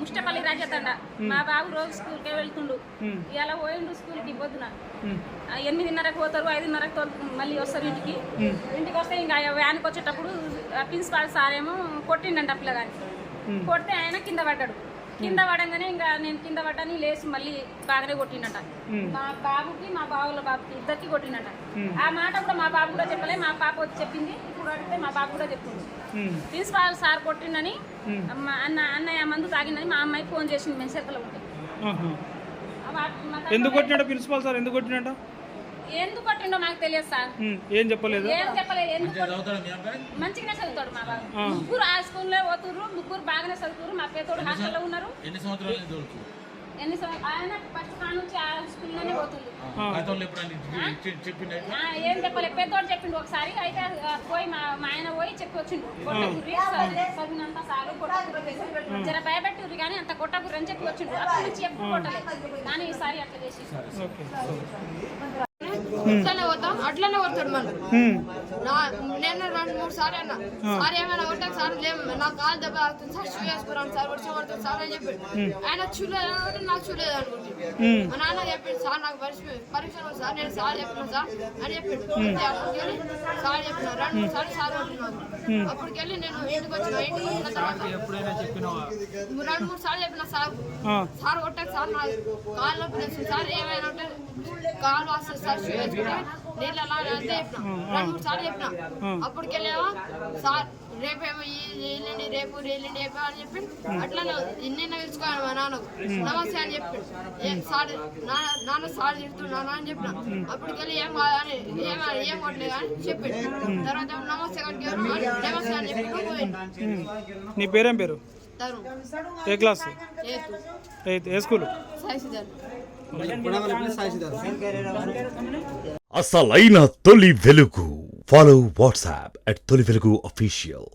ముష్టపల్లి రాజతండ. మా బాబు రోజు స్కూల్కే వెళ్తుండు. ఇలా పోయిండు స్కూల్కి పొద్దున 8:30కి పోతారు, 5:30కి మళ్ళీ వస్తారు ఇంటికి. ఇంటికి వస్తే ఇంకా వ్యాన్కి వచ్చేటప్పుడు ప్రిన్సిపాల్ సార్ ఏమో కొట్టిండంట పిల్లగాని. కొడితే ఆయన కింద పడ్డాడు. కింద పడంగానే ఇంకా నేను కింద పడ్డాని లేచి మళ్ళీ బాగానే కొట్టిండట. మా బాబుకి మా బావుల బాబుకి ఇద్దరికి కొట్టిండట. ఆ మాట కూడా మా బాబు కూడా చెప్పలే, మా పాప వచ్చి చెప్పింది. ఇప్పుడు అడిగితే మా బాబు కూడా చెప్పింది ప్రిన్సిపాల్ సార్ కొట్టిండని, అన్నయ్య మందు తాగిందని మా అమ్మాయి ఫోన్ చేసింది. మేము చేతలో ఉంటే ఎందుకు కొట్టినాడు ప్రిన్సిపాల్ సార్? ఎందుకు కొట్టినాడు? ఎందుకు కొట్టిండో మాకు తెలియదు సార్. ఏం చెప్పలేదు? మంచిగానే చదువుతాడు మా బాబు. ముగ్గురు ఆ స్కూల్లో పోతుర్రు, ముగ్గురు బాగానే చదువుతారు. మా పేదోడు హాస్టల్లో ఉన్నారు. ఎన్ని ఆయన ఫస్ట్ కా నుంచి ఆ స్కూల్లోనే పోతుంది. ఏం చెప్పలేదు, పెద్దోడు చెప్పిండు ఒకసారి. అయితే పోయి మా ఆయన పోయి చెప్పి వచ్చిండు, కొట్టకుర్రి చదివినంత సార్లు కొట్టకుర్రి జర భయపెట్టుర్రి కానీ అంత కొట్టకుర్రి అని చెప్పి వచ్చిండు. అప్పటి నుంచి ఎప్పుడు కొట్టలేదు కానీ ఈసారి అట్లా చేసి అట్లనే పోతాం, అట్లనే కొడతాడు మనం. నేను 2-3 సార్లు అన్నా, సార్ ఏమైనా కొట్టాక సార్ నాకు కాలు దెబ్బ తాగుతుంది సార్, షూ వేసుకున్నాను సార్, వర్షం పడుతుంది సార్ అని చెప్పాడు. ఆయన చూలేదు అనుకుంటే నాకు చూలేదు అనుకుంటుంది. మా నాన్న చెప్పిండు సార్ నాకు పరీక్ష సార్, నేను సార్ చెప్పిన సార్ అని చెప్పిండు. అప్పటికెళ్ళి సార్ చెప్పిన 2-3 సార్లు సార్ కొట్టినాను. అప్పటికెళ్ళి నేను ఇంటికి వచ్చిన. ఇంటికి వచ్చిన తర్వాత 2-3 సార్లు చెప్పిన సార్, సార్ కొట్టాక సార్ నాకు కాలు నొప్పి తెచ్చింది సార్, ఏమైనా ఉంటే కాలు వస్తుంది సార్, షూ వేసుకుంటే నీళ్ళు అలా అంతే చెప్పిన. 2-3 సార్లు చెప్పిన. అప్పటికెళ్ళేమో సార్ రేపేమో వెళ్ళండి, రేపు వెళ్ళండి అని చెప్పి అట్లనే నిన్న పిలుచుకోవాలి మా నాన్నకు నమస్తే అని చెప్పి. సార్ నాన్న సార్ తిడుతున్నాను అని చెప్పిన. అప్పటికెళ్ళి ఏం కాదని ఏం కొట్టలేదు అని చెప్పి తర్వాత నమస్తే కట్టుకు నమస్తే అని చెప్పి పోయింది. నీ పేరేం పేరు? ఏ క్లాస్? 8th. ఏ స్కూల్? అసలైన తొలి వెలుగు. ఫాలో వాట్సాప్ @తొలి వెలుగు official.